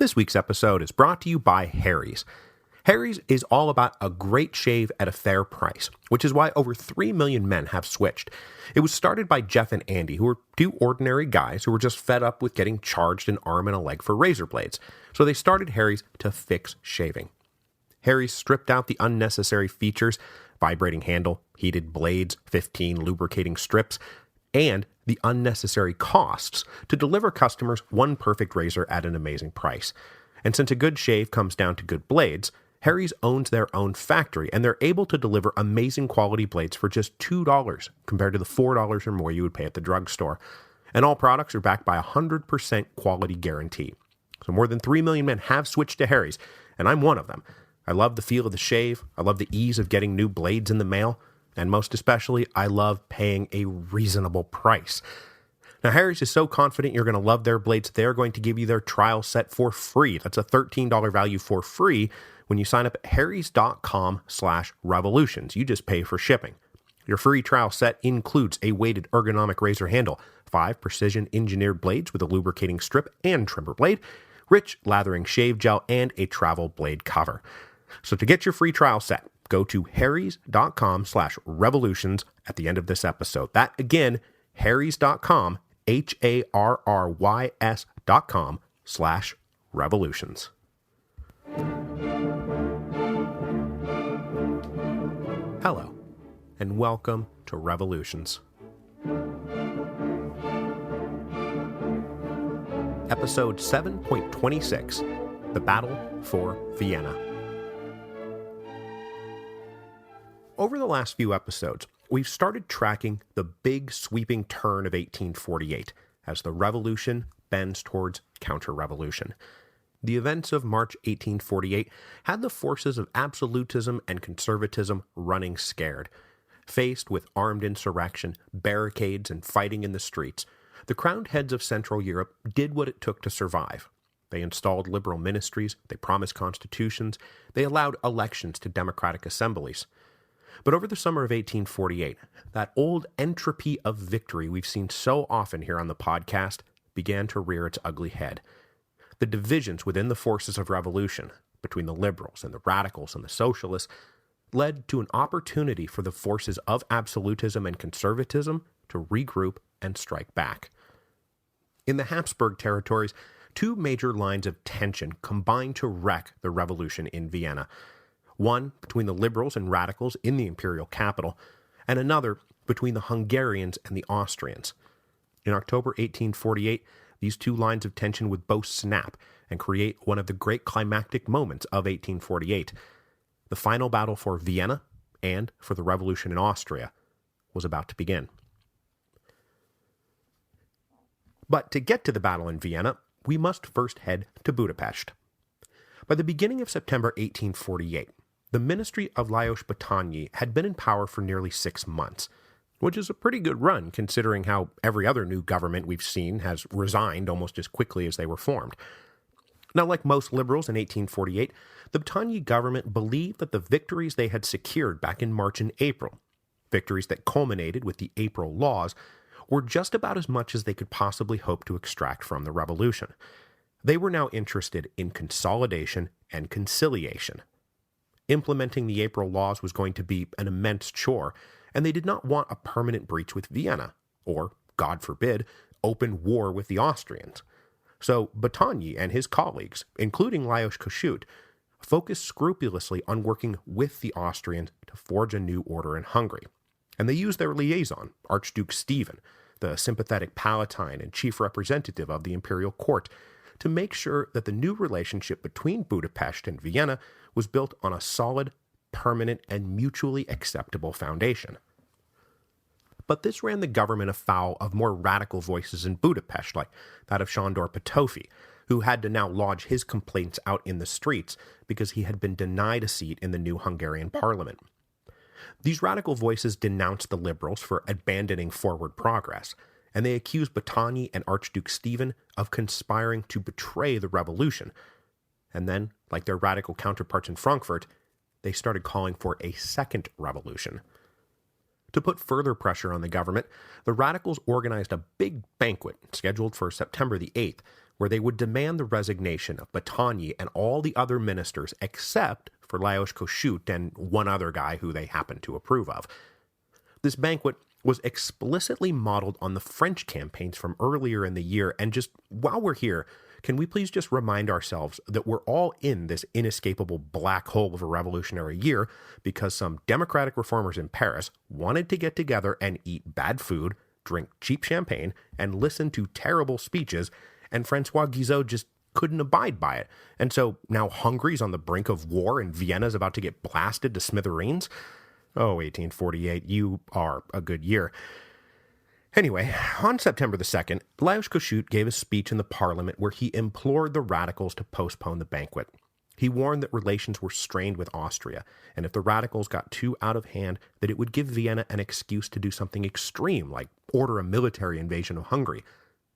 This week's episode is brought to you by Harry's. Harry's is all about a great shave at a fair price, which is why over 3 million men have switched. It was started by Jeff and Andy, who were two ordinary guys who were just fed up with getting charged an arm and a leg for razor blades. So they started Harry's to fix shaving. Harry's stripped out the unnecessary features, vibrating handle, heated blades, 15 lubricating strips, and the unnecessary costs to deliver customers one perfect razor at an amazing price. And since a good shave comes down to good blades, Harry's owns their own factory, and they're able to deliver amazing quality blades for just $2 compared to the $4 or more you would pay at the drugstore. And all products are backed by a 100% quality guarantee. So more than 3 million men have switched to Harry's, and I'm one of them. I love the feel of the shave, I love the ease of getting new blades in the mail, and most especially, I love paying a reasonable price. Now, Harry's is so confident you're going to love their blades, they're going to give you their trial set for free. That's a $13 value for free when you sign up at harrys.com/revolutions. You just pay for shipping. Your free trial set includes a weighted ergonomic razor handle, 5 precision-engineered blades with a lubricating strip and trimmer blade, rich lathering shave gel, and a travel blade cover. So to get your free trial set, go to harrys.com/revolutions at the end of this episode. That, again, harrys.com, HARRYS.com/revolutions. Hello, and welcome to Revolutions. Episode 7.26, The Battle for Vienna. Over the last few episodes, we've started tracking the big sweeping turn of 1848 as the revolution bends towards counter-revolution. The events of March 1848 had the forces of absolutism and conservatism running scared. Faced with armed insurrection, barricades, and fighting in the streets, the crowned heads of Central Europe did what it took to survive. They installed liberal ministries, they promised constitutions, they allowed elections to democratic assemblies. But over the summer of 1848, that old entropy of victory we've seen so often here on the podcast began to rear its ugly head. The divisions within the forces of revolution, between the liberals and the radicals and the socialists, led to an opportunity for the forces of absolutism and conservatism to regroup and strike back. In the Habsburg territories, two major lines of tension combined to wreck the revolution in Vienna. One between the liberals and radicals in the imperial capital, and another between the Hungarians and the Austrians. In October 1848, these two lines of tension would both snap and create one of the great climactic moments of 1848. The final battle for Vienna and for the revolution in Austria was about to begin. But to get to the battle in Vienna, we must first head to Budapest. By the beginning of September 1848, the Ministry of Lajos Batthyány had been in power for nearly 6 months, which is a pretty good run considering how every other new government we've seen has resigned almost as quickly as they were formed. Now, like most liberals in 1848, the Batthyány government believed that the victories they had secured back in March and April, victories that culminated with the April Laws, were just about as much as they could possibly hope to extract from the revolution. They were now interested in consolidation and conciliation. Implementing the April Laws was going to be an immense chore, and they did not want a permanent breach with Vienna, or, God forbid, open war with the Austrians. So Batthyány and his colleagues, including Lajos Kossuth, focused scrupulously on working with the Austrians to forge a new order in Hungary. And they used their liaison, Archduke Stephen, the sympathetic Palatine and chief representative of the imperial court, to make sure that the new relationship between Budapest and Vienna was built on a solid, permanent, and mutually acceptable foundation. But this ran the government afoul of more radical voices in Budapest, like that of Sándor Petőfi, who had to now lodge his complaints out in the streets because he had been denied a seat in the new Hungarian parliament. These radical voices denounced the liberals for abandoning forward progress, and they accused Batthyány and Archduke Stephen of conspiring to betray the revolution. And then, like their radical counterparts in Frankfurt, they started calling for a second revolution. To put further pressure on the government, the radicals organized a big banquet scheduled for September the 8th, where they would demand the resignation of Battagny and all the other ministers except for Lajos Kossuth and one other guy who they happened to approve of. This banquet was explicitly modeled on the French campaigns from earlier in the year, and just while we're here, can we please just remind ourselves that we're all in this inescapable black hole of a revolutionary year because some democratic reformers in Paris wanted to get together and eat bad food, drink cheap champagne, and listen to terrible speeches, and Francois Guizot just couldn't abide by it. And so now Hungary's on the brink of war and Vienna's about to get blasted to smithereens. Oh, 1848, you are a good year. Anyway, on September the 2nd, Lajos Kossuth gave a speech in the parliament where he implored the radicals to postpone the banquet. He warned that relations were strained with Austria, and if the radicals got too out of hand, that it would give Vienna an excuse to do something extreme, like order a military invasion of Hungary.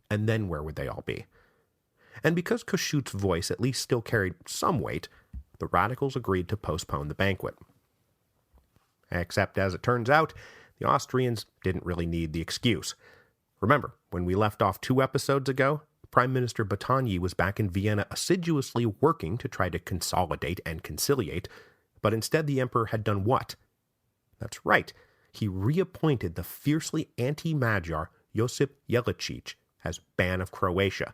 And then where would they all be? And because Kossuth's voice at least still carried some weight, the radicals agreed to postpone the banquet. Except, as it turns out, the Austrians didn't really need the excuse. Remember, when we left off 2 episodes ago, Prime Minister Battagny was back in Vienna assiduously working to try to consolidate and conciliate, but instead the emperor had done what? That's right, he reappointed the fiercely anti-Magyar Josip Jelačić as Ban of Croatia,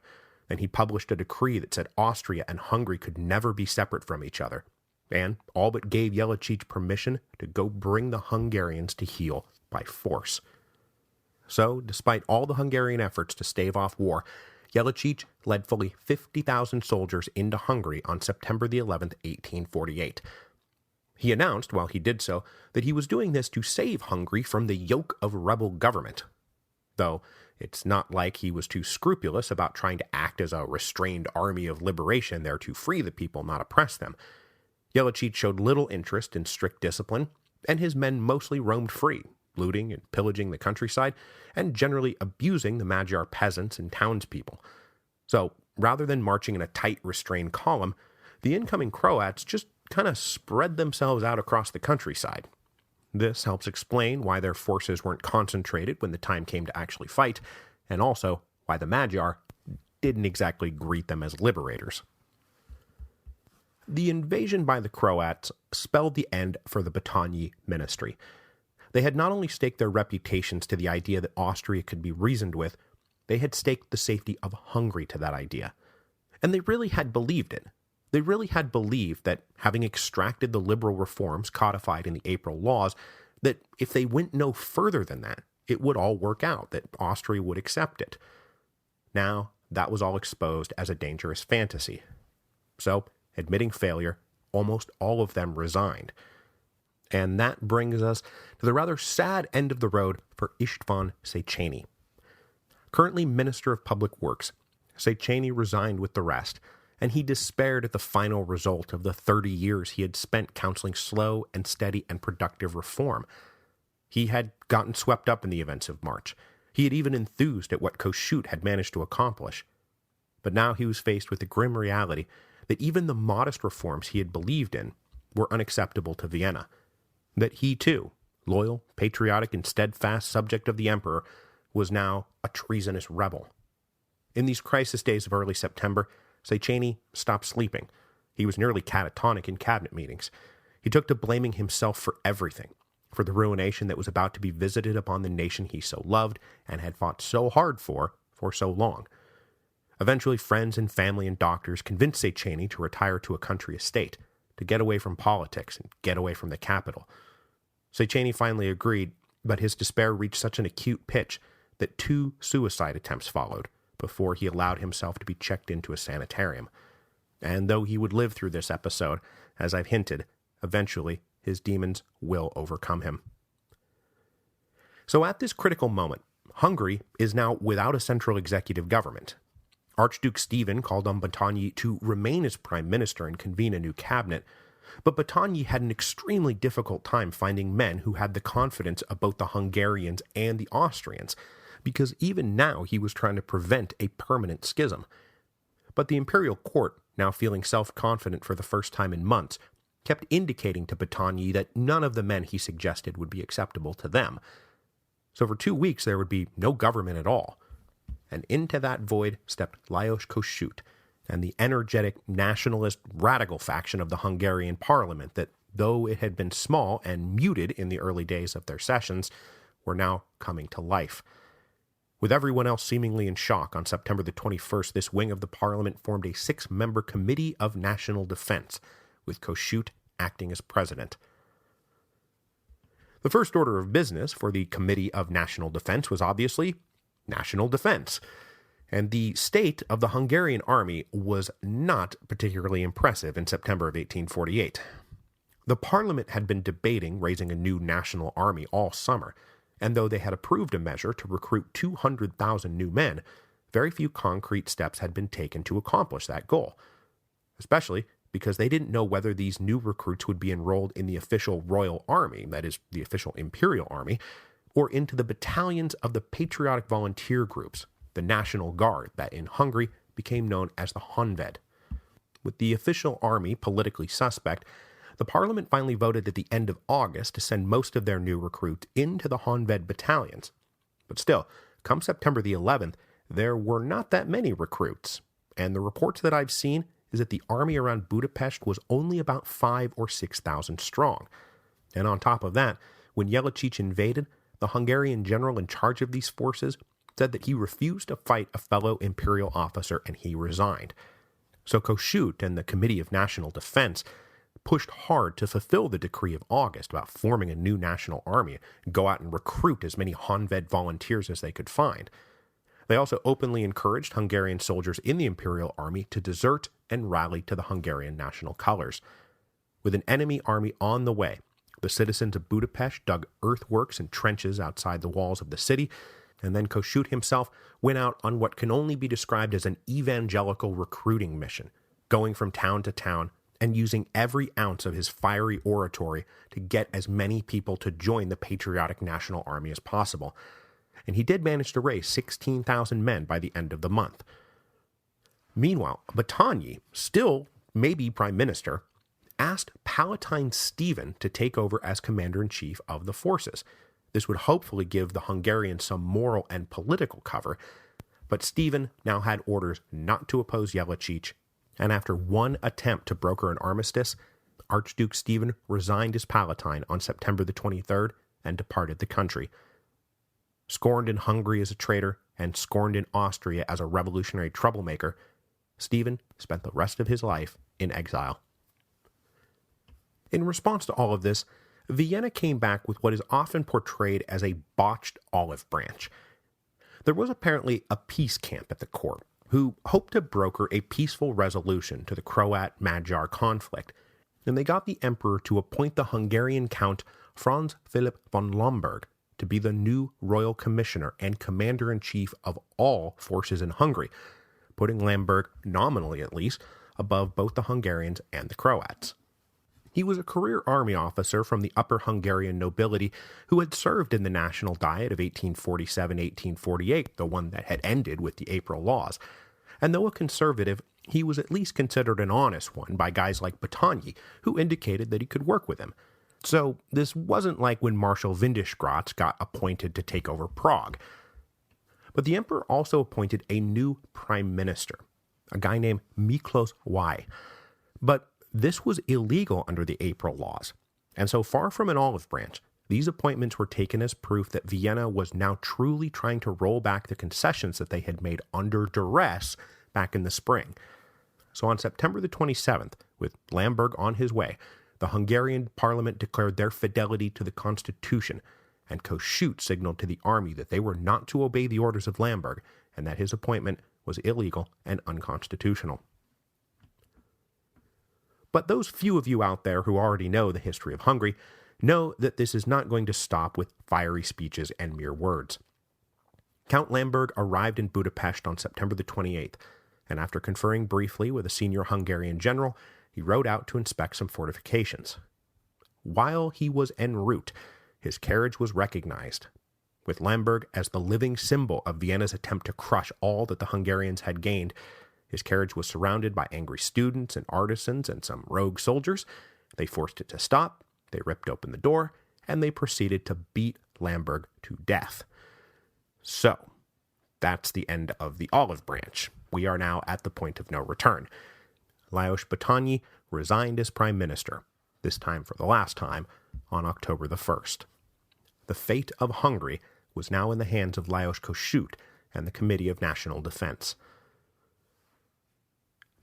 and he published a decree that said Austria and Hungary could never be separate from each other, and all but gave Jelačić permission to go bring the Hungarians to heel by force. So, despite all the Hungarian efforts to stave off war, Jelačić led fully 50,000 soldiers into Hungary on September the 11th, 1848. He announced, while he did so, that he was doing this to save Hungary from the yoke of rebel government. Though, it's not like he was too scrupulous about trying to act as a restrained army of liberation there to free the people, not oppress them. Jelačić showed little interest in strict discipline, and his men mostly roamed free, looting and pillaging the countryside, and generally abusing the Magyar peasants and townspeople. So, rather than marching in a tight, restrained column, the incoming Croats just kind of spread themselves out across the countryside. This helps explain why their forces weren't concentrated when the time came to actually fight, and also why the Magyar didn't exactly greet them as liberators. The invasion by the Croats spelled the end for the Battagny ministry. They had not only staked their reputations to the idea that Austria could be reasoned with, they had staked the safety of Hungary to that idea. And they really had believed it. They really had believed that, having extracted the liberal reforms codified in the April laws, that if they went no further than that, it would all work out, that Austria would accept it. Now, that was all exposed as a dangerous fantasy. So, admitting failure, almost all of them resigned. And that brings us to the rather sad end of the road for István Széchenyi. Currently Minister of Public Works, Széchenyi resigned with the rest, and he despaired at the final result of the 30 years he had spent counseling slow and steady and productive reform. He had gotten swept up in the events of March. He had even enthused at what Kossuth had managed to accomplish. But now he was faced with the grim reality that even the modest reforms he had believed in were unacceptable to Vienna. That he too, loyal, patriotic, and steadfast subject of the emperor, was now a treasonous rebel. In these crisis days of early September, Széchenyi stopped sleeping. He was nearly catatonic in cabinet meetings. He took to blaming himself for everything, for the ruination that was about to be visited upon the nation he so loved and had fought so hard for so long. Eventually, friends and family and doctors convinced Széchenyi to retire to a country estate, to get away from politics and get away from the capital. Széchenyi finally agreed, but his despair reached such an acute pitch that 2 suicide attempts followed before he allowed himself to be checked into a sanitarium. And though he would live through this episode, as I've hinted, eventually his demons will overcome him. So at this critical moment, Hungary is now without a central executive government. Archduke Stephen called on Battagny to remain as prime minister and convene a new cabinet, but Battagny had an extremely difficult time finding men who had the confidence of both the Hungarians and the Austrians, because even now he was trying to prevent a permanent schism. But the imperial court, now feeling self-confident for the first time in months, kept indicating to Battagny that none of the men he suggested would be acceptable to them. So for 2 weeks there would be no government at all. and into that void stepped Lajos Kossuth and the energetic nationalist radical faction of the Hungarian parliament that, though it had been small and muted in the early days of their sessions, were now coming to life. With everyone else seemingly in shock, on September the 21st, this wing of the parliament formed a 6-member Committee of National Defense, with Kossuth acting as president. The first order of business for the Committee of National Defense was obviously national defense, and the state of the Hungarian army was not particularly impressive in September of 1848. The parliament had been debating raising a new national army all summer, and though they had approved a measure to recruit 200,000 new men, very few concrete steps had been taken to accomplish that goal, especially because they didn't know whether these new recruits would be enrolled in the official Royal Army, that is, the official Imperial Army, or into the battalions of the patriotic volunteer groups, the National Guard, that in Hungary became known as the Honved. With the official army politically suspect, the parliament finally voted at the end of August to send most of their new recruits into the Honved battalions. But still, come September the 11th, there were not that many recruits, and the reports that I've seen is that the army around Budapest was only about 5,000 or 6,000 strong. And on top of that, when Jelačić invaded, the Hungarian general in charge of these forces said that he refused to fight a fellow imperial officer and he resigned. So Kossuth and the Committee of National Defense pushed hard to fulfill the decree of August about forming a new national army and go out and recruit as many Honved volunteers as they could find. They also openly encouraged Hungarian soldiers in the Imperial Army to desert and rally to the Hungarian national colors. With an enemy army on the way, the citizens of Budapest dug earthworks and trenches outside the walls of the city, and then Kossuth himself went out on what can only be described as an evangelical recruiting mission, going from town to town and using every ounce of his fiery oratory to get as many people to join the patriotic national army as possible. And he did manage to raise 16,000 men by the end of the month. Meanwhile, Battagny, still maybe prime minister, asked Palatine Stephen to take over as commander-in-chief of the forces. This would hopefully give the Hungarians some moral and political cover, but Stephen now had orders not to oppose Jelačić, and after one attempt to broker an armistice, Archduke Stephen resigned as Palatine on September the 23rd and departed the country. Scorned in Hungary as a traitor and scorned in Austria as a revolutionary troublemaker, Stephen spent the rest of his life in exile. In response to all of this, Vienna came back with what is often portrayed as a botched olive branch. There was apparently a peace camp at the court who hoped to broker a peaceful resolution to the Croat-Magyar conflict, and they got the emperor to appoint the Hungarian Count Franz Philipp von Lamberg to be the new royal commissioner and commander-in-chief of all forces in Hungary, putting Lamberg, nominally at least, above both the Hungarians and the Croats. He was a career army officer from the upper Hungarian nobility who had served in the National Diet of 1847-1848, the one that had ended with the April Laws. And though a conservative, he was at least considered an honest one by guys like Battagny, who indicated that he could work with him. So this wasn't like when Marshal Windischgratz got appointed to take over Prague. But the emperor also appointed a new prime minister, a guy named Miklos Y. But this was illegal under the April Laws, and so far from an olive branch, these appointments were taken as proof that Vienna was now truly trying to roll back the concessions that they had made under duress back in the spring. So on September the 27th, with Lamberg on his way, the Hungarian parliament declared their fidelity to the constitution, and Kossuth signaled to the army that they were not to obey the orders of Lamberg, and that his appointment was illegal and unconstitutional. But those few of you out there who already know the history of Hungary know that this is not going to stop with fiery speeches and mere words. Count Lamberg arrived in Budapest on September the 28th, and after conferring briefly with a senior Hungarian general, he rode out to inspect some fortifications. While he was en route, his carriage was recognized, with Lamberg as the living symbol of Vienna's attempt to crush all that the Hungarians had gained. His carriage was surrounded by angry students and artisans and some rogue soldiers. They forced it to stop, they ripped open the door, and they proceeded to beat Lamberg to death. So, that's the end of the olive branch. We are now at the point of no return. Lajos Batthyány resigned as prime minister, this time for the last time, on October the 1st. The fate of Hungary was now in the hands of Lajos Kossuth and the Committee of National Defense.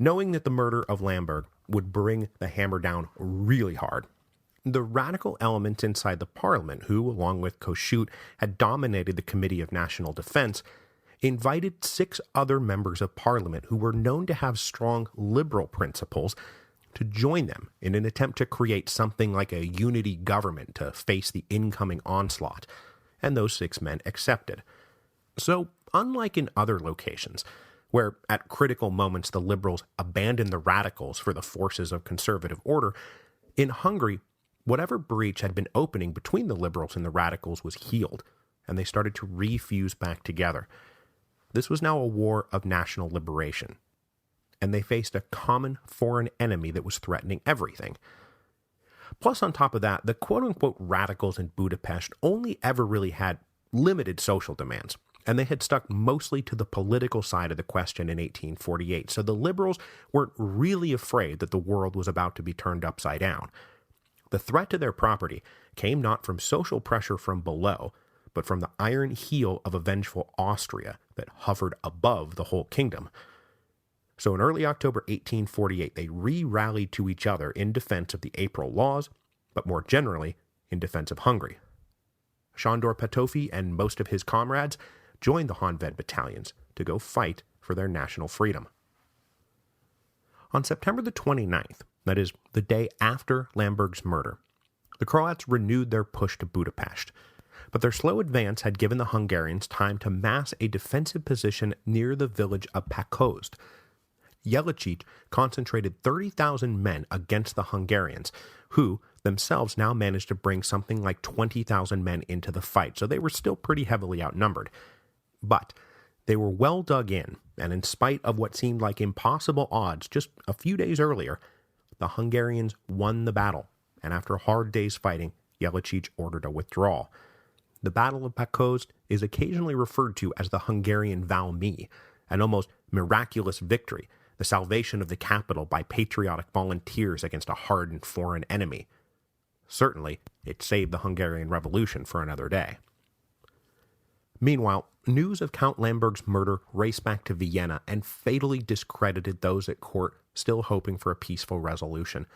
Knowing that the murder of Lamberg would bring the hammer down really hard, the radical elements inside the parliament, who, along with Kossuth, had dominated the Committee of National Defense, invited 6 other members of parliament who were known to have strong liberal principles to join them in an attempt to create something like a unity government to face the incoming onslaught, and those 6 men accepted. So, unlike in other locations, where at critical moments the liberals abandoned the radicals for the forces of conservative order, in Hungary, whatever breach had been opening between the liberals and the radicals was healed, and they started to refuse back together. This was now a war of national liberation, and they faced a common foreign enemy that was threatening everything. Plus, on top of that, the quote-unquote radicals in Budapest only ever really had limited social demands, and they had stuck mostly to the political side of the question in 1848, so the liberals weren't really afraid that the world was about to be turned upside down. The threat to their property came not from social pressure from below, but from the iron heel of a vengeful Austria that hovered above the whole kingdom. So in early October 1848, they re-rallied to each other in defense of the April laws, but more generally, in defense of Hungary. Sándor Petőfi and most of his comrades joined the Honved battalions to go fight for their national freedom. On September the 29th, that is, the day after Lamberg's murder, the Croats renewed their push to Budapest, but their slow advance had given the Hungarians time to mass a defensive position near the village of Kossuth. Jellachich concentrated 30,000 men against the Hungarians, who themselves now managed to bring something like 20,000 men into the fight, so they were still pretty heavily outnumbered. But they were well dug in, and in spite of what seemed like impossible odds just a few days earlier, the Hungarians won the battle, and after a hard day's fighting, Jellachich ordered a withdrawal. The Battle of Kossuth is occasionally referred to as the Hungarian Valmy, an almost miraculous victory, the salvation of the capital by patriotic volunteers against a hardened foreign enemy. Certainly, it saved the Hungarian Revolution for another day. Meanwhile, news of Count Lamberg's murder raced back to Vienna and fatally discredited those at court still hoping for a peaceful resolution.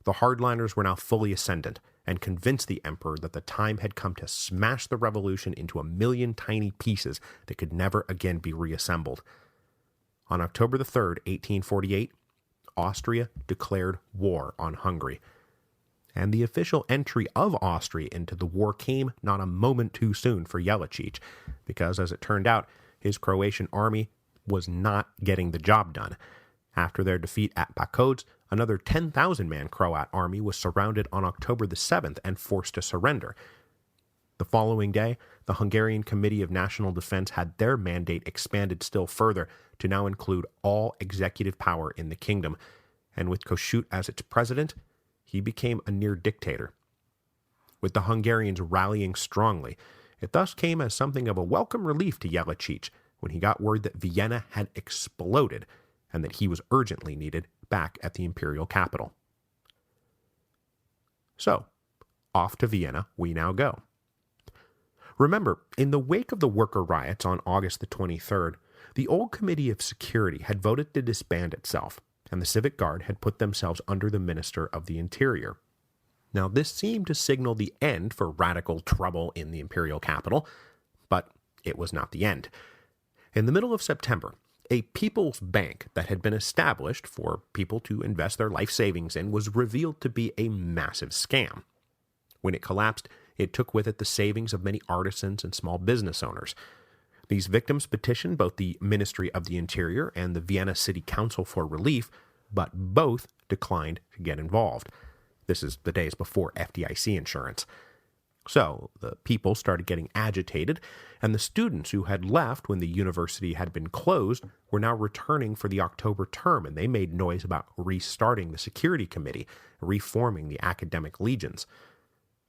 The hardliners were now fully ascendant and convinced the emperor that the time had come to smash the revolution into a million tiny pieces that could never again be reassembled. On October the 3rd, 1848, Austria declared war on Hungary. And the official entry of Austria into the war came not a moment too soon for Jellachich, because, as it turned out, his Croatian army was not getting the job done. After their defeat at Kossuth, another 10,000-man Croat army was surrounded on October the 7th and forced to surrender. The following day, the Hungarian Committee of National Defense had their mandate expanded still further to now include all executive power in the kingdom, and with Kossuth as its president, he became a near dictator. With the Hungarians rallying strongly, it thus came as something of a welcome relief to Jellachich when he got word that Vienna had exploded and that he was urgently needed back at the imperial capital. So, off to Vienna we now go. Remember, in the wake of the worker riots on August the 23rd, the old Committee of Security had voted to disband itself, and the Civic Guard had put themselves under the Minister of the Interior. Now, this seemed to signal the end for radical trouble in the imperial capital, but it was not the end. In the middle of September, a People's Bank that had been established for people to invest their life savings in was revealed to be a massive scam. When it collapsed, it took with it the savings of many artisans and small business owners. These victims petitioned both the Ministry of the Interior and the Vienna City Council for relief, but both declined to get involved. This is the days before FDIC insurance. So the people started getting agitated, and the students who had left when the university had been closed were now returning for the October term, and they made noise about restarting the security committee, reforming the academic legions.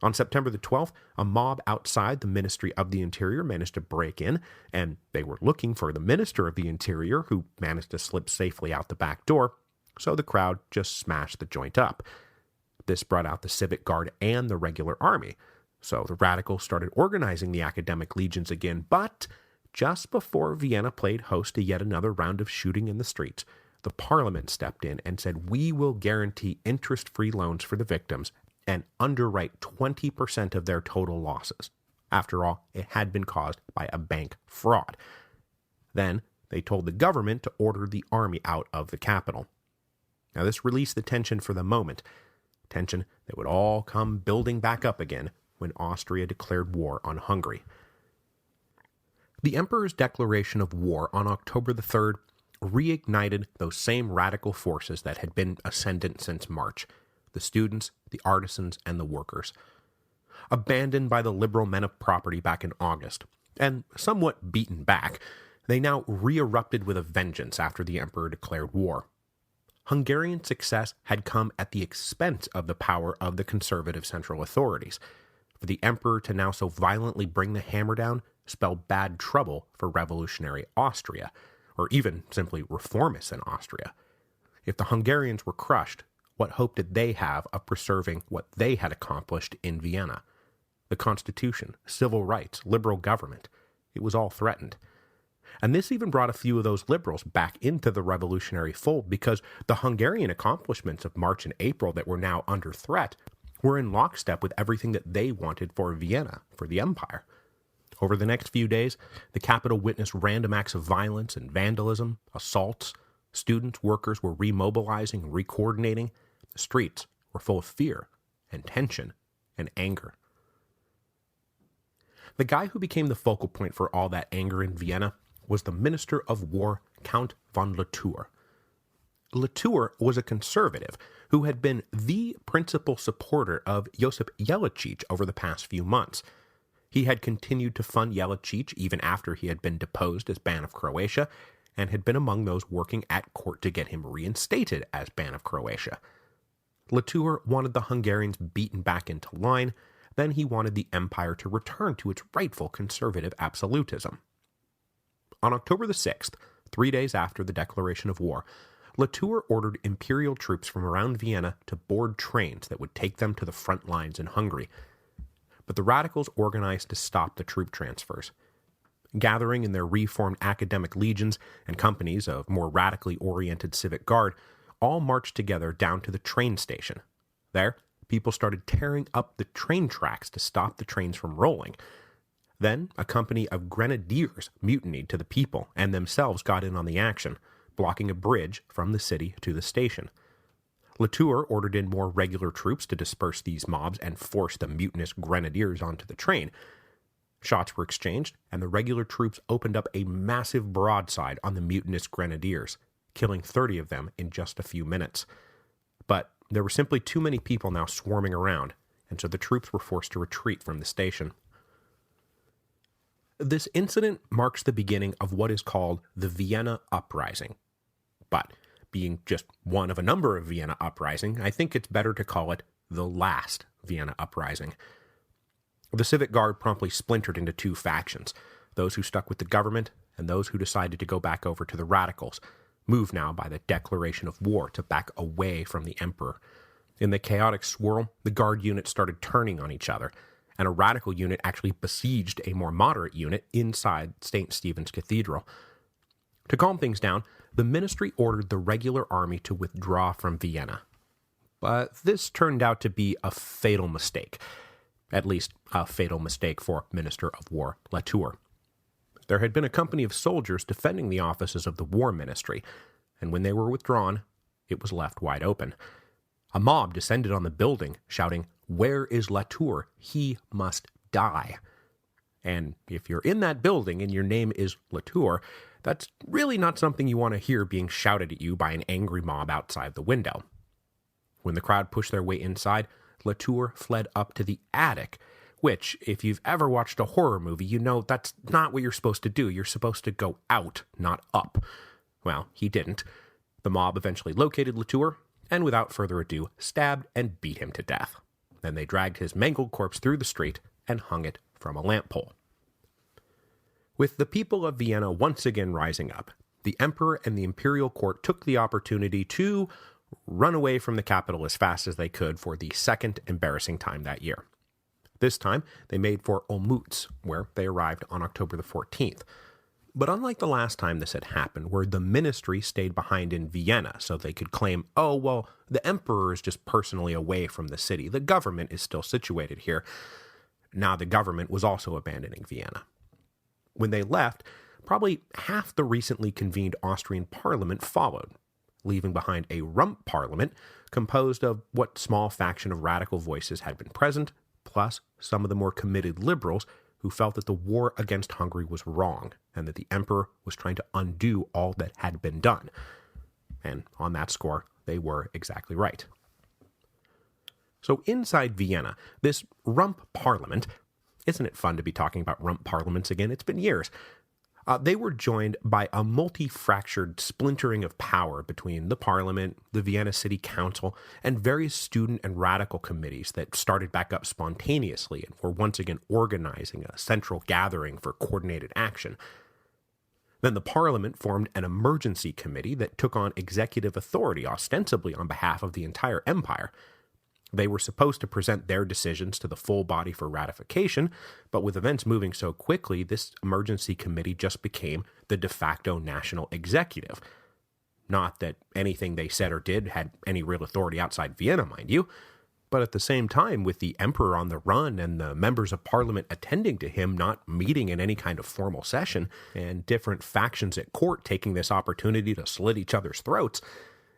On September the 12th, a mob outside the Ministry of the Interior managed to break in, and they were looking for the Minister of the Interior, who managed to slip safely out the back door, so the crowd just smashed the joint up. This brought out the Civic Guard and the regular army, so the radicals started organizing the academic legions again, but just before Vienna played host to yet another round of shooting in the streets, the Parliament stepped in and said, "We will guarantee interest-free loans for the victims and underwrite 20% of their total losses." After all, it had been caused by a bank fraud. Then they told the government to order the army out of the capital. Now this released the tension for the moment, tension that would all come building back up again when Austria declared war on Hungary. The Emperor's declaration of war on October the 3rd reignited those same radical forces that had been ascendant since March: the students, the artisans, and the workers. Abandoned by the liberal men of property back in August, and somewhat beaten back, they now re-erupted with a vengeance after the Emperor declared war. Hungarian success had come at the expense of the power of the conservative central authorities. For the Emperor to now so violently bring the hammer down spelled bad trouble for revolutionary Austria, or even simply reformists in Austria. If the Hungarians were crushed, what hope did they have of preserving what they had accomplished in Vienna? The Constitution, civil rights, liberal government, it was all threatened. And this even brought a few of those liberals back into the revolutionary fold, because the Hungarian accomplishments of March and April that were now under threat were in lockstep with everything that they wanted for Vienna, for the empire. Over the next few days, the capital witnessed random acts of violence and vandalism, assaults. Students, workers were remobilizing and recoordinating. The streets were full of fear and tension and anger. The guy who became the focal point for all that anger in Vienna was the Minister of War, Count von Latour. Latour was a conservative who had been the principal supporter of Josip Jelačić over the past few months. He had continued to fund Jelačić even after he had been deposed as Ban of Croatia, and had been among those working at court to get him reinstated as Ban of Croatia. Latour wanted the Hungarians beaten back into line, then he wanted the empire to return to its rightful conservative absolutism. On October the 6th, 3 days after the declaration of war, Latour ordered Imperial troops from around Vienna to board trains that would take them to the front lines in Hungary. But the radicals organized to stop the troop transfers. Gathering in their reformed academic legions and companies of more radically oriented civic guard, all marched together down to the train station. There, people started tearing up the train tracks to stop the trains from rolling. Then, a company of grenadiers mutinied to the people and themselves got in on the action, blocking a bridge from the city to the station. Latour ordered in more regular troops to disperse these mobs and force the mutinous grenadiers onto the train. Shots were exchanged, and the regular troops opened up a massive broadside on the mutinous grenadiers, killing 30 of them in just a few minutes. But there were simply too many people now swarming around, and so the troops were forced to retreat from the station. This incident marks the beginning of what is called the Vienna Uprising. But, being just one of a number of Vienna Uprising, I think it's better to call it the last Vienna Uprising. The Civic Guard promptly splintered into two factions, those who stuck with the government and those who decided to go back over to the radicals, moved now by the declaration of war to back away from the emperor. In the chaotic swirl, the Guard units started turning on each other, and a radical unit actually besieged a more moderate unit inside St. Stephen's Cathedral. To calm things down, the ministry ordered the regular army to withdraw from Vienna. But this turned out to be a fatal mistake. At least, a fatal mistake for Minister of War Latour. There had been a company of soldiers defending the offices of the War Ministry, and when they were withdrawn, it was left wide open. A mob descended on the building, shouting, "Where is Latour? He must die." And if you're in that building and your name is Latour, that's really not something you want to hear being shouted at you by an angry mob outside the window. When the crowd pushed their way inside, Latour fled up to the attic, which, if you've ever watched a horror movie, you know that's not what you're supposed to do. You're supposed to go out, not up. Well, he didn't. The mob eventually located Latour, and without further ado, stabbed and beat him to death. Then they dragged his mangled corpse through the street and hung it from a lamp pole. With the people of Vienna once again rising up, the emperor and the imperial court took the opportunity to run away from the capital as fast as they could for the second embarrassing time that year. This time, they made for Olmütz, where they arrived on October the 14th. But unlike the last time this had happened, where the ministry stayed behind in Vienna so they could claim, oh, well, the emperor is just personally away from the city, the government is still situated here. Now the government was also abandoning Vienna. When they left, probably half the recently convened Austrian parliament followed, leaving behind a rump parliament composed of what small faction of radical voices had been present, plus some of the more committed liberals who felt that the war against Hungary was wrong and that the emperor was trying to undo all that had been done. And on that score, they were exactly right. So inside Vienna, this rump parliament, isn't it fun to be talking about rump parliaments again? It's been years. They were joined by a multi-fractured splintering of power between the parliament, the Vienna City Council, and various student and radical committees that started back up spontaneously and were once again organizing a central gathering for coordinated action. Then the parliament formed an emergency committee that took on executive authority, ostensibly on behalf of the entire empire. They were supposed to present their decisions to the full body for ratification, but with events moving so quickly, this emergency committee just became the de facto national executive. Not that anything they said or did had any real authority outside Vienna, mind you, but at the same time, with the emperor on the run and the members of parliament attending to him not meeting in any kind of formal session, and different factions at court taking this opportunity to slit each other's throats,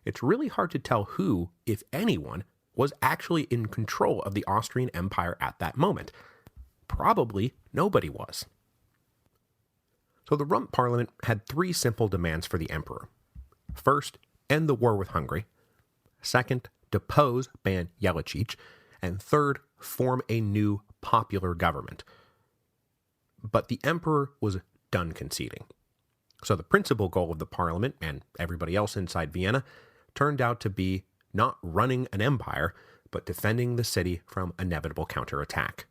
it's really hard to tell who, if anyone, was actually in control of the Austrian Empire at that moment. Probably nobody was. So the Rump Parliament had three simple demands for the emperor. First, end the war with Hungary. Second, depose Ban Jelačić. And third, form a new popular government. But the emperor was done conceding. So the principal goal of the parliament, and everybody else inside Vienna, turned out to be not running an empire, but defending the city from inevitable counterattack.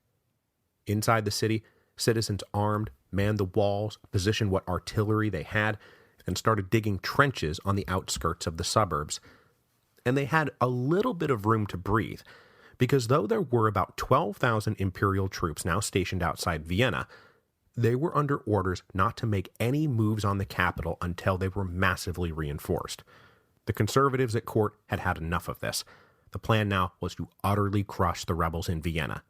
Inside the city, citizens armed, manned the walls, positioned what artillery they had, and started digging trenches on the outskirts of the suburbs. And they had a little bit of room to breathe, because though there were about 12,000 imperial troops now stationed outside Vienna, they were under orders not to make any moves on the capital until they were massively reinforced. The conservatives at court had had enough of this. The plan now was to utterly crush the rebels in Vienna.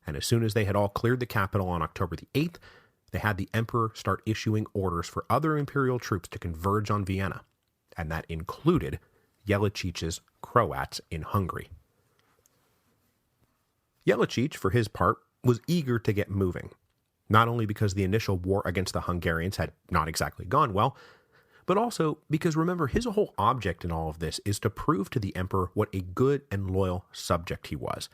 And as soon as they had all cleared the capital on October the 8th, they had the emperor start issuing orders for other imperial troops to converge on Vienna. And that included Jelačić's Croats in Hungary. Jelačić, for his part, was eager to get moving. Not only because the initial war against the Hungarians had not exactly gone well, but also because, remember, his whole object in all of this is to prove to the emperor what a good and loyal subject he was,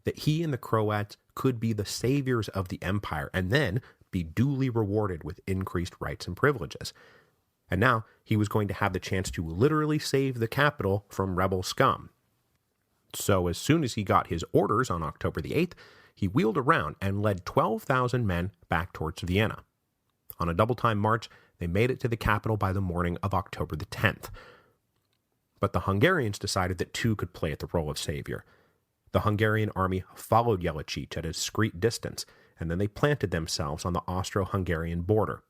that he and the Croats could be the saviors of the empire and then be duly rewarded with increased rights and privileges. And now he was going to have the chance to literally save the capital from rebel scum. So as soon as he got his orders on October the 8th, he wheeled around and led 12,000 men back towards Vienna. On a double-time march, they made it to the capital by the morning of October the 10th. But the Hungarians decided that two could play at the role of savior. The Hungarian army followed Jelačić at a discreet distance, and then they planted themselves on the Austro-Hungarian border.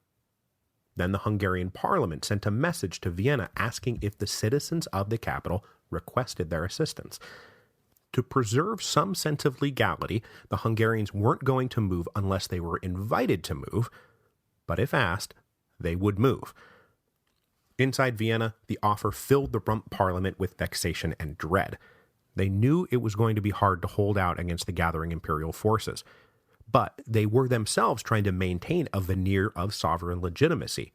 Then the Hungarian parliament sent a message to Vienna asking if the citizens of the capital requested their assistance. To preserve some sense of legality, the Hungarians weren't going to move unless they were invited to move, but if asked, they would move. Inside Vienna, the offer filled the Rump Parliament with vexation and dread. They knew it was going to be hard to hold out against the gathering imperial forces, but they were themselves trying to maintain a veneer of sovereign legitimacy,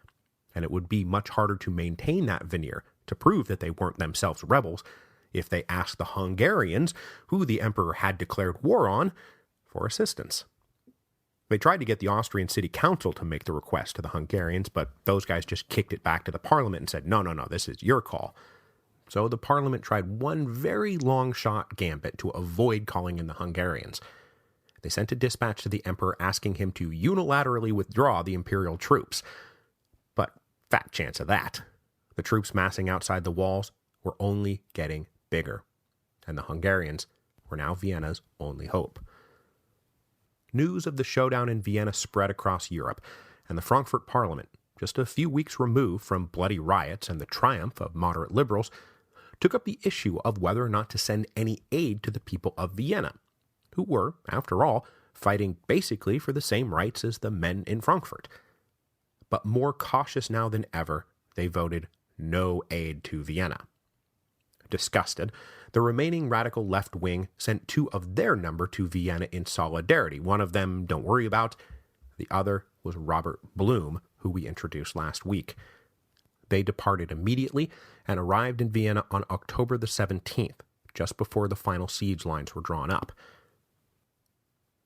and it would be much harder to maintain that veneer, to prove that they weren't themselves rebels, if they asked the Hungarians, who the emperor had declared war on, for assistance. They tried to get the Austrian City Council to make the request to the Hungarians, but those guys just kicked it back to the parliament and said, no, this is your call. so the Parliament tried one very long-shot gambit to avoid calling in the Hungarians. They sent a dispatch to the Emperor asking him to unilaterally withdraw the Imperial troops. But fat chance of that. The troops massing outside the walls were only getting bigger, and the Hungarians were now Vienna's only hope. News of the showdown in Vienna spread across Europe, and the Frankfurt Parliament, just a few weeks removed from bloody riots and the triumph of moderate liberals, took up the issue of whether or not to send any aid to the people of Vienna, who were, after all, fighting basically for the same rights as the men in Frankfurt. But more cautious now than ever, they voted no aid to Vienna. Disgusted, the remaining radical left wing sent 2 of their number to Vienna in solidarity. One of them, don't worry about. The other was Robert Blum, who we introduced last week. They departed immediately and arrived in Vienna on October the 17th, just before the final siege lines were drawn up.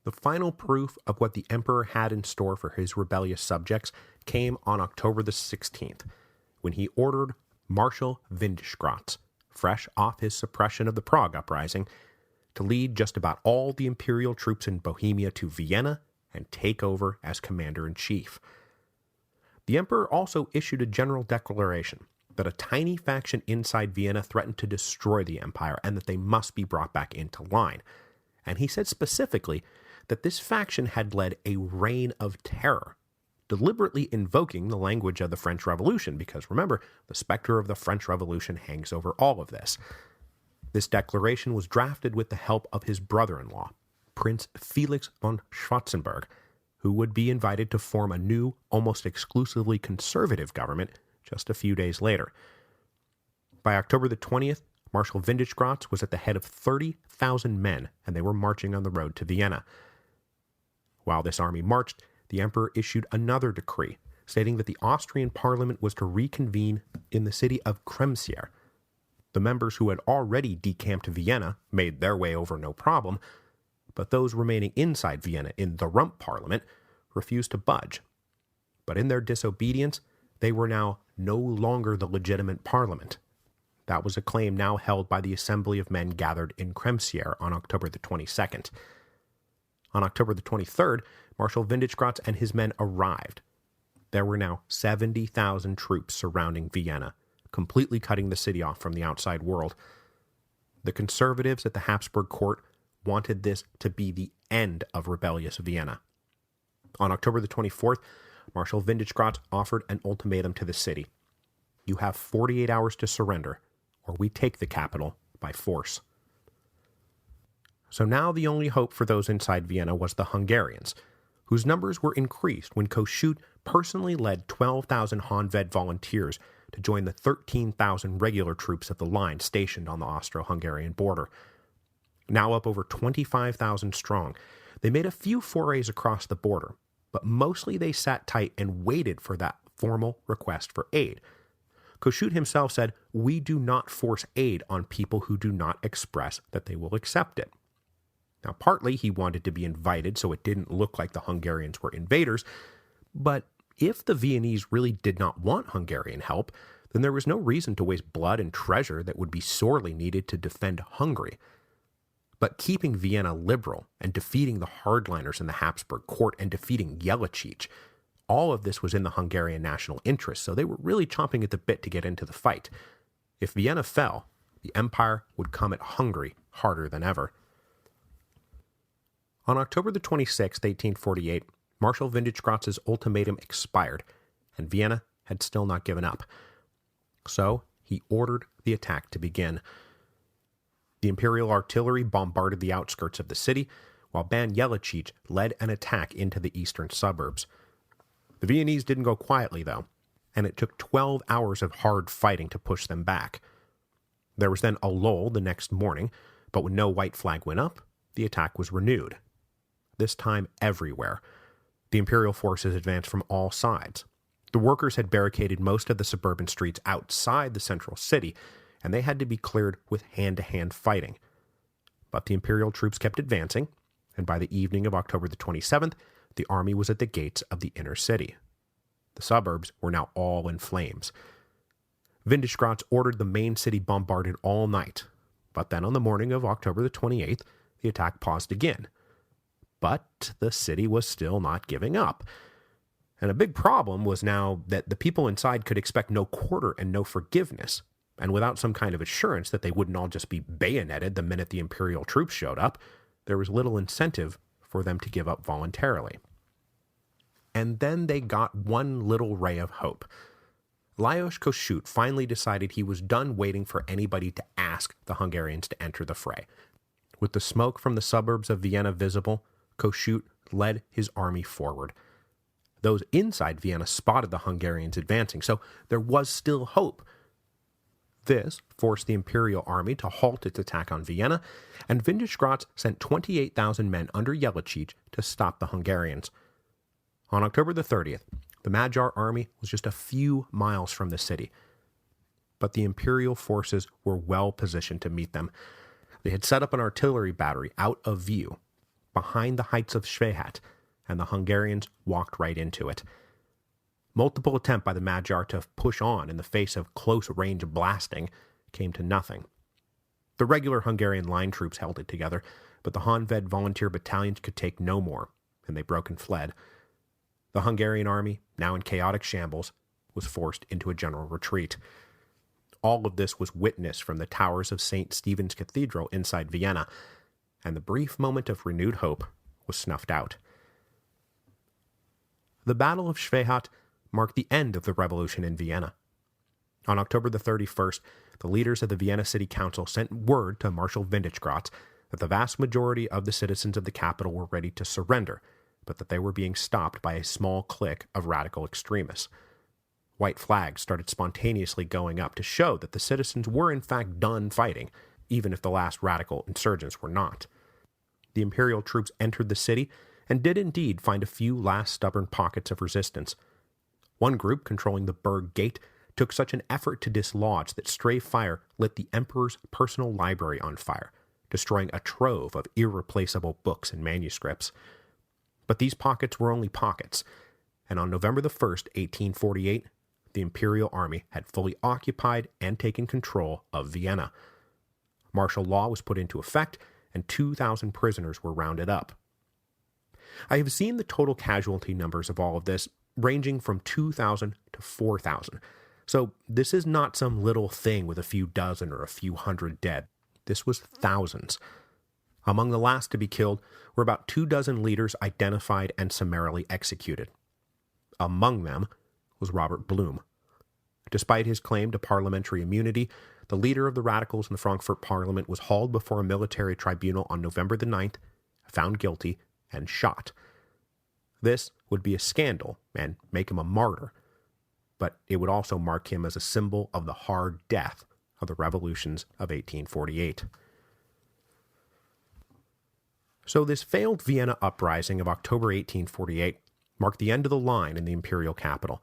The final proof of what the Emperor had in store for his rebellious subjects came on October the 16th, when he ordered Marshal Windischgratz, fresh off his suppression of the Prague Uprising, to lead just about all the Imperial troops in Bohemia to Vienna and take over as commander-in-chief. The Emperor also issued a general declaration that a tiny faction inside Vienna threatened to destroy the empire and that they must be brought back into line. And he said specifically that this faction had led a reign of terror, deliberately invoking the language of the French Revolution, because remember, the specter of the French Revolution hangs over all of this. This declaration was drafted with the help of his brother-in-law, Prince Felix von Schwarzenberg, who would be invited to form a new, almost exclusively conservative government just a few days later. By October the 20th, Marshal Windischgratz was at the head of 30,000 men, and they were marching on the road to Vienna. While this army marched, the Emperor issued another decree, stating that the Austrian Parliament was to reconvene in the city of Kremsier. The members who had already decamped to Vienna made their way over no problem, but those remaining inside Vienna in the Rump Parliament refused to budge. But in their disobedience, they were now no longer the legitimate parliament. That was a claim now held by the assembly of men gathered in Kremsier on October the 22nd. On October the 23rd, Marshal Windischgratz and his men arrived. There were now 70,000 troops surrounding Vienna, completely cutting the city off from the outside world. The conservatives at the Habsburg court wanted this to be the end of rebellious Vienna. On October the 24th, Marshal Windischgratz offered an ultimatum to the city. You have 48 hours to surrender, or we take the capital by force. So now the only hope for those inside Vienna was the Hungarians, whose numbers were increased when Kossuth personally led 12,000 Honved volunteers to join the 13,000 regular troops of the line stationed on the Austro-Hungarian border. Now up over 25,000 strong, they made a few forays across the border, but mostly they sat tight and waited for that formal request for aid. Kossuth himself said, "We do not force aid on people who do not express that they will accept it." Now, partly he wanted to be invited so it didn't look like the Hungarians were invaders, but if the Viennese really did not want Hungarian help, then there was no reason to waste blood and treasure that would be sorely needed to defend Hungary. But keeping Vienna liberal and defeating the hardliners in the Habsburg court and defeating Jelačić, all of this was in the Hungarian national interest, so they were really chomping at the bit to get into the fight. If Vienna fell, the empire would come at Hungary harder than ever. On October the 26th, 1848, Marshal Windischgratz's ultimatum expired, and Vienna had still not given up. So he ordered the attack to begin. The Imperial artillery bombarded the outskirts of the city, while Ban Jelačić led an attack into the eastern suburbs. The Viennese didn't go quietly, though, and it took 12 hours of hard fighting to push them back. There was then a lull the next morning, but when no white flag went up, the attack was renewed. This time everywhere. The Imperial forces advanced from all sides. The workers had barricaded most of the suburban streets outside the central city, and they had to be cleared with hand-to-hand fighting. But the Imperial troops kept advancing, and by the evening of October the 27th, the army was at the gates of the inner city. The suburbs were now all in flames. Windischgratz ordered the main city bombarded all night, but then on the morning of October the 28th, the attack paused again. But the city was still not giving up. And a big problem was now that the people inside could expect no quarter and no forgiveness, and without some kind of assurance that they wouldn't all just be bayoneted the minute the Imperial troops showed up, there was little incentive for them to give up voluntarily. And then they got one little ray of hope. Lajos Kossuth finally decided he was done waiting for anybody to ask the Hungarians to enter the fray. With the smoke from the suburbs of Vienna visible, Kossuth led his army forward. Those inside Vienna spotted the Hungarians advancing, so there was still hope. This forced the Imperial army to halt its attack on Vienna, and Windischgratz sent 28,000 men under Jeličić to stop the Hungarians. On October the 30th, the Magyar army was just a few miles from the city, but the Imperial forces were well positioned to meet them. They had set up an artillery battery out of view, behind the heights of Schwehat, and the Hungarians walked right into it. Multiple attempts by the Magyar to push on in the face of close-range blasting came to nothing. The regular Hungarian line troops held it together, but the Honved volunteer battalions could take no more, and they broke and fled. The Hungarian army, now in chaotic shambles, was forced into a general retreat. All of this was witnessed from the towers of St. Stephen's Cathedral inside Vienna, and the brief moment of renewed hope was snuffed out. The Battle of Schwehat marked the end of the revolution in Vienna. On October the 31st, the leaders of the Vienna City Council sent word to Marshal Windischgratz that the vast majority of the citizens of the capital were ready to surrender, but that they were being stopped by a small clique of radical extremists. White flags started spontaneously going up to show that the citizens were in fact done fighting, even if the last radical insurgents were not. The Imperial troops entered the city and did indeed find a few last stubborn pockets of resistance. One group controlling the Burg Gate took such an effort to dislodge that stray fire lit the Emperor's personal library on fire, destroying a trove of irreplaceable books and manuscripts. But these pockets were only pockets, and on November the 1st, 1848, the Imperial army had fully occupied and taken control of Vienna. Martial law was put into effect, and 2,000 prisoners were rounded up. I have seen the total casualty numbers of all of this ranging from 2,000 to 4,000, so this is not some little thing with a few dozen or a few hundred dead. This was thousands. Among the last to be killed were about 24 leaders identified and summarily executed. Among them was Robert Blum. Despite his claim to parliamentary immunity, the leader of the radicals in the Frankfurt Parliament was hauled before a military tribunal on November the 9th, found guilty, and shot. This would be a scandal and make him a martyr, but it would also mark him as a symbol of the hard death of the revolutions of 1848. So this failed Vienna uprising of October 1848 marked the end of the line in the imperial capital,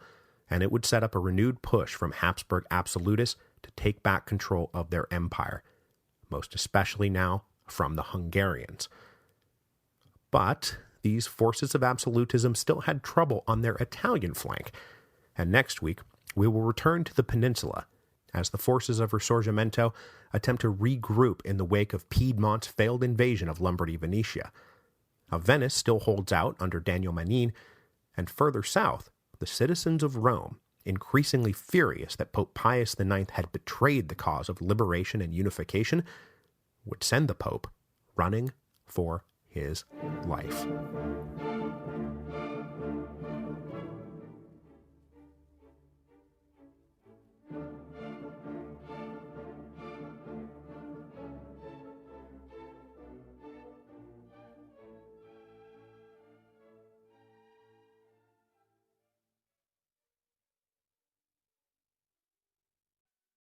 and it would set up a renewed push from Habsburg absolutists to take back control of their empire, most especially now from the Hungarians. But these forces of absolutism still had trouble on their Italian flank, and next week we will return to the peninsula as the forces of Risorgimento attempt to regroup in the wake of Piedmont's failed invasion of Lombardy-Venetia. Now, Venice still holds out under Daniel Manin, and further south, the citizens of Rome, increasingly furious that Pope Pius IX had betrayed the cause of liberation and unification, would send the Pope running for his life.